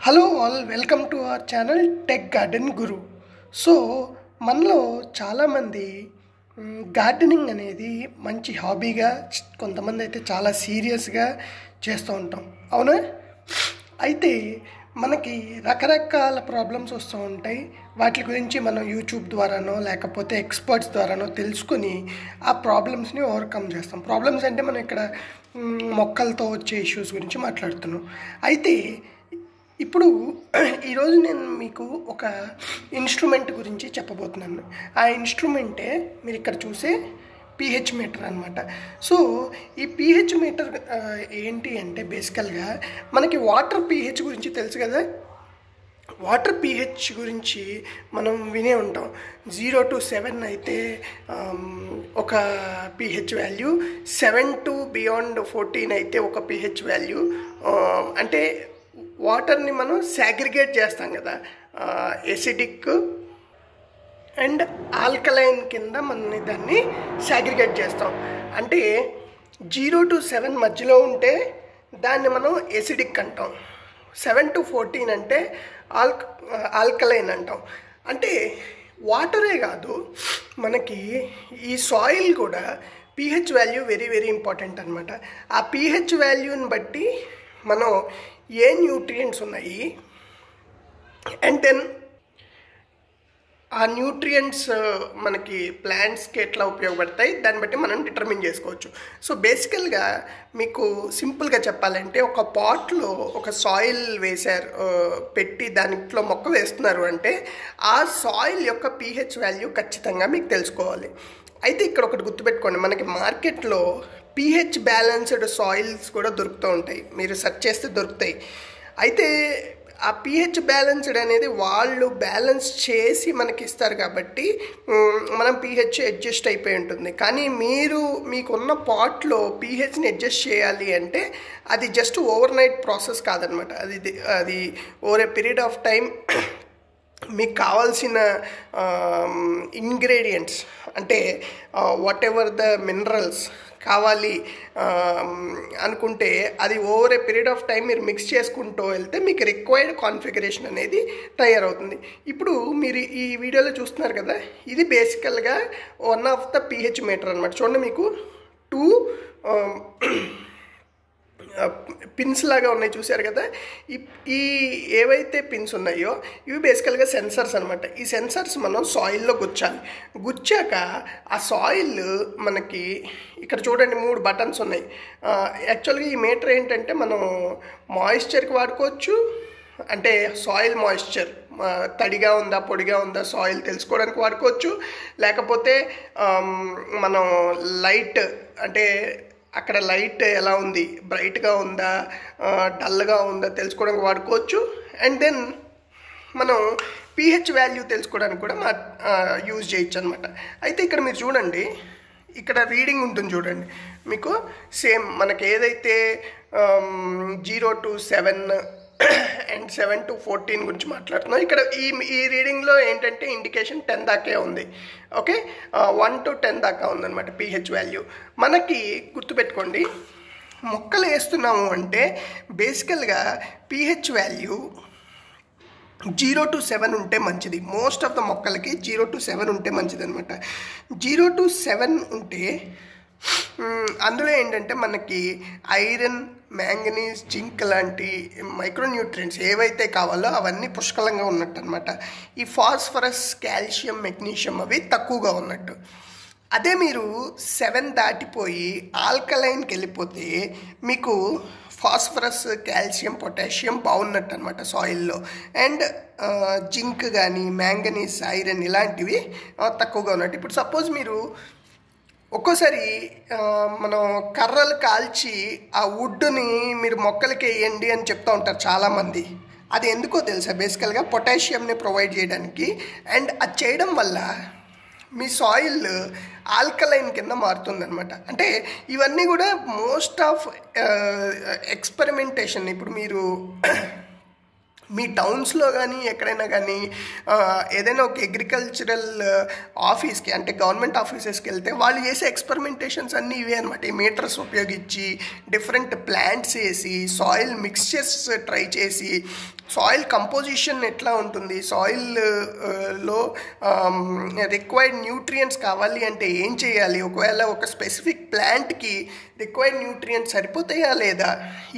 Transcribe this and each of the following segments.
Hello all, welcome to our channel tech garden Guru. So మనలో చాలామంది gardening అనేది మంచి హాబీగా, కొంతమంది అయితే చాలా సీరియస్గా చేస్తూ ఉంటాం, అవునా? అయితే మనకి రకరకాల ప్రాబ్లమ్స్ వస్తూ ఉంటాయి. వాటి గురించి మనం యూట్యూబ్ ద్వారానో లేకపోతే ఎక్స్పర్ట్స్ ద్వారానో తెలుసుకొని ఆ ప్రాబ్లమ్స్ని ఓవర్కమ్ చేస్తాం. ప్రాబ్లమ్స్ అంటే మనం ఇక్కడ మొక్కలతో వచ్చే ఇష్యూస్ గురించి మాట్లాడుతున్నాం. అయితే ఇప్పుడు ఈరోజు నేను మీకు ఒక ఇన్స్ట్రుమెంట్ గురించి చెప్పబోతున్నాను. ఆ ఇన్స్ట్రుమెంటే మీరు ఇక్కడ చూసే pH మీటర్ అనమాట. సో ఈ pH మీటర్ ఏంటి అంటే బేసికల్గా మనకి వాటర్ pH గురించి తెలుసు కదా. వాటర్ pH గురించి మనం వినే ఉంటాం. 0 to 7 అయితే ఒక pH వాల్యూ, 7 to beyond 14 అయితే ఒక pH వాల్యూ. అంటే వాటర్ని మనం సాగ్రిగేట్ చేస్తాం కదా, ఎసిడిక్ అండ్ ఆల్కలైన్ కింద మనం దాన్ని సాగ్రిగేట్ చేస్తాం. అంటే 0 to 7 మధ్యలో ఉంటే దాన్ని మనం ఎసిడిక్ అంటాం, 7 to 14 అంటే ఆల్కలైన్ అంటాం. అంటే వాటరే కాదు, మనకి ఈ సాయిల్ కూడా pH value very very important అనమాట. ఆ pH వాల్యూని బట్టి మనం ఏ న్యూట్రియంట్స్ ఉన్నాయి అండ్ దెన్ ఆ న్యూట్రియంట్స్ మనకి ప్లాంట్స్కి ఎట్లా ఉపయోగపడతాయి దాన్ని బట్టి మనం డిటర్మిన్ చేసుకోవచ్చు. సో బేసికల్గా మీకు సింపుల్గా చెప్పాలంటే, ఒక పాట్లో ఒక సాయిల్ పెట్టి దాంట్లో మొక్క వేస్తున్నారు అంటే ఆ సాయిల్ యొక్క pH వాల్యూ ఖచ్చితంగా మీకు తెలుసుకోవాలి. అయితే ఇక్కడ ఒకటి గుర్తుపెట్టుకోండి, మనకి మార్కెట్లో pH బ్యాలెన్స్డ్ సాయిల్స్ కూడా దొరుకుతూ ఉంటాయి, మీరు సెర్చ్ చేస్తే దొరుకుతాయి. అయితే ఆ pH బ్యాలెన్స్డ్ అనేది వాళ్ళు బ్యాలెన్స్ చేసి మనకి ఇస్తారు కాబట్టి మనం pH అడ్జస్ట్ అయిపోయి ఉంటుంది. కానీ మీకున్న పాట్లో pHని అడ్జస్ట్ చేయాలి అంటే అది జస్ట్ ఓవర్ నైట్ ప్రాసెస్ కాదనమాట. అది over a period of time మీకు కావాల్సిన ఇంగ్రీడియంట్స్ అంటే వాట్ ఎవర్ ద మినరల్స్ కావాలి అనుకుంటే అది over a period of time మీరు మిక్స్ చేసుకుంటూ వెళ్తే మీకు రిక్వైర్డ్ కాన్ఫిగరేషన్ అనేది తయారవుతుంది. ఇప్పుడు మీరు ఈ వీడియోలో చూస్తున్నారు కదా, ఇది బేసికల్గా one of the pH meter అనమాట. చూడండి, మీకు 2 పిన్స్ లాగా ఉన్నాయి, చూసారు కదా. ఈ ఏవైతే పిన్స్ ఉన్నాయో ఇవి బేసికల్గా సెన్సర్స్ అనమాట. ఈ సెన్సర్స్ మనం సాయిల్లో గుచ్చాక ఆ సాయిల్ మనకి ఇక్కడ చూడండి 3 బటన్స్ ఉన్నాయి. యాక్చువల్గా ఈ మీటర్ ఏంటంటే మనం మాయిశ్చర్కి వాడుకోవచ్చు, అంటే సాయిల్ మాయిశ్చర్ తడిగా ఉందా పొడిగా ఉందా సాయిల్ తెలుసుకోవడానికి వాడుకోవచ్చు. లేకపోతే మనం లైట్ అంటే అక్కడ లైట్ ఎలా ఉంది, బ్రైట్గా ఉందా డల్గా ఉందా తెలుసుకోవడానికి వాడుకోవచ్చు. అండ్ దెన్ మనం pH వాల్యూ తెలుసుకోవడానికి కూడా యూజ్ చేయొచ్చు అనమాట. అయితే ఇక్కడ మీరు చూడండి, ఇక్కడ రీడింగ్ ఉంటుంది చూడండి, మీకు సేమ్ మనకి ఏదైతే 0 to 7 అండ్ 7 to 14 గురించి మాట్లాడుతున్నాం. ఇక్కడ ఈ రీడింగ్లో ఏంటంటే ఇండికేషన్ 10 దాకే ఉంది. ఓకే, 1 to 10 దాకా ఉందన్నమాట pH వాల్యూ. మనకి గుర్తుపెట్టుకోండి, మొక్కలు వేస్తున్నాము అంటే బేసికల్గా pH వాల్యూ 0 to 7 ఉంటే మంచిది. మోస్ట్ ఆఫ్ ద మొక్కలకి 0 to 7 ఉంటే మంచిది అనమాట. 0 to 7 ఉంటే అందులో ఏంటంటే మనకి ఐరన్, మ్యాంగనీస్, జింక్ లాంటి మైక్రోన్యూట్రియంట్స్ ఏవైతే కావాలో అవన్నీ పుష్కలంగా ఉన్నట్టు అనమాట. ఈ ఫాస్ఫరస్, కాల్షియం, మెగ్నీషియం అవి తక్కువగా ఉన్నట్టు. అదే మీరు 7 దాటిపోయి ఆల్కలైన్కి వెళ్ళిపోతే మీకు ఫాస్ఫరస్, కాల్షియం, పొటాషియం బాగున్నట్టు అనమాట సాయిల్లో. అండ్ జింక్ కానీ మ్యాంగనీస్, ఐరన్ ఇలాంటివి తక్కువగా ఉన్నట్టు. ఇప్పుడు సపోజ్ మీరు ఒక్కోసారి మనం కర్రలు కాల్చి ఆ వుడ్ని మీరు మొక్కలకి వేయండి అని చెప్తూ ఉంటారు చాలామంది. అది ఎందుకో తెలుసా, బేసికల్గా పొటాషియంని ప్రొవైడ్ చేయడానికి. అండ్ అది చేయడం వల్ల మీ సాయిల్ ఆల్కలైన్ కింద మారుతుందన్నమాట. అంటే ఇవన్నీ కూడా మోస్ట్ ఆఫ్ ఎక్స్పెరిమెంటేషన్. ఇప్పుడు మీరు మీ టౌన్స్లో కానీ ఎక్కడైనా కానీ ఏదైనా ఒక అగ్రికల్చరల్ ఆఫీస్కి అంటే గవర్నమెంట్ ఆఫీసెస్కి వెళ్తే వాళ్ళు చేసే ఎక్స్పెరిమెంటేషన్స్ అన్నీ ఇవే అనమాట. ఈ మీటర్స్ ఉపయోగించి డిఫరెంట్ ప్లాంట్స్ వేసి సాయిల్ మిక్స్చర్స్ ట్రై చేసి సాయిల్ కంపోజిషన్ ఎట్లా ఉంటుంది, సాయిల్లో రిక్వైర్డ్ న్యూట్రియంట్స్ కావాలి అంటే ఏం చేయాలి, ఒకవేళ ఒక స్పెసిఫిక్ ప్లాంట్కి రిక్వైర్డ్ న్యూట్రియంట్స్ సరిపోతాయా లేదా,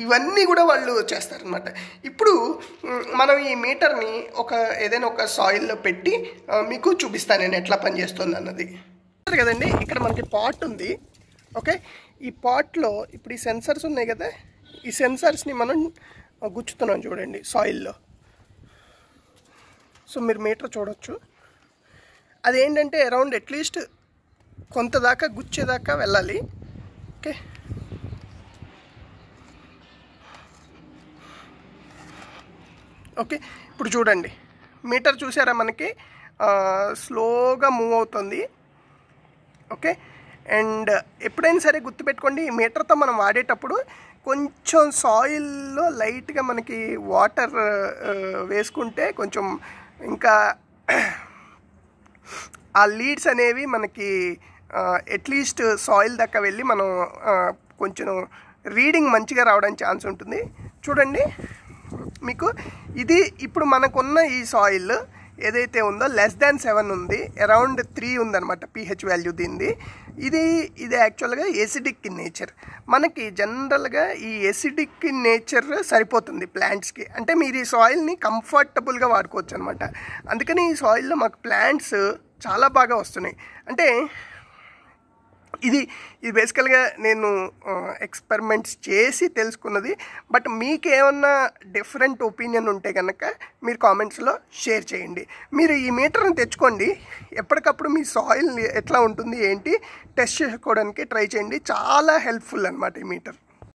ఇవన్నీ కూడా వాళ్ళు చేస్తారనమాట. ఇప్పుడు మనం ఈ మీటర్ని ఏదైనా ఒక సాయిల్లో పెట్టి మీకు చూపిస్తాను నేను ఎట్లా పనిచేస్తుంది అన్నది కదండి. ఇక్కడ మనకి పాట్ ఉంది. ఓకే, ఈ పాట్లో ఇప్పుడు ఈ సెన్సర్స్ ఉన్నాయి కదా, ఈ సెన్సర్స్ని మనం గుచ్చుతున్నాం చూడండి సాయిల్లో. సో మీరు మీటర్ చూడొచ్చు, అదేంటంటే అరౌండ్ అట్లీస్ట్ కొంత దాకా గుచ్చేదాకా వెళ్ళాలి. ఓకే, ఓకే ఇప్పుడు చూడండి మీటర్ చూసారా మనకి స్లోగా మూవ్ అవుతుంది. ఓకే, అండ్ ఎప్పుడైనా సరే గుర్తుపెట్టుకోండి, ఈ మీటర్తో మనం వాడేటప్పుడు కొంచెం సాయిల్లో లైట్గా మనకి వాటర్ వేసుకుంటే కొంచెం ఇంకా ఆ లీడ్స్ అనేవి మనకి అట్లీస్ట్ సాయిల్ దాకా వెళ్ళి మనం కొంచెం రీడింగ్ మంచిగా రావడానికి ఛాన్స్ ఉంటుంది. చూడండి మీకు ఇది ఇప్పుడు మనకున్న ఈ సాయిల్ ఏదైతే ఉందో <7 ఉంది, అరౌండ్ 3 ఉందన్నమాట pH వాల్యూ దీనిది. ఇది యాక్చువల్గా ఎసిడిక్ ఇన్ నేచర్. మనకి జనరల్గా ఈ ఎసిడిక్ ఇన్ నేచర్ సరిపోతుంది ప్లాంట్స్కి. అంటే మీరు ఈ సాయిల్ని కంఫర్టబుల్గా వాడుకోవచ్చు అనమాట. అందుకని ఈ సాయిల్లో మాకు ప్లాంట్స్ చాలా బాగా వస్తున్నాయి. అంటే ఇది బేసికల్గా నేను ఎక్స్పెరిమెంట్స్ చేసి తెలుసుకున్నది. బట్ మీకేమన్నా డిఫరెంట్ ఒపీనియన్ ఉంటే కనుక మీరు కామెంట్స్లో షేర్ చేయండి. మీరు ఈ మీటర్ని తెచ్చుకోండి, ఎప్పటికప్పుడు మీ సాయిల్ ఎట్లా ఉంటుంది ఏంటి టెస్ట్ చేసుకోవడానికి ట్రై చేయండి. చాలా హెల్ప్ఫుల్ అనమాట ఈ మీటర్.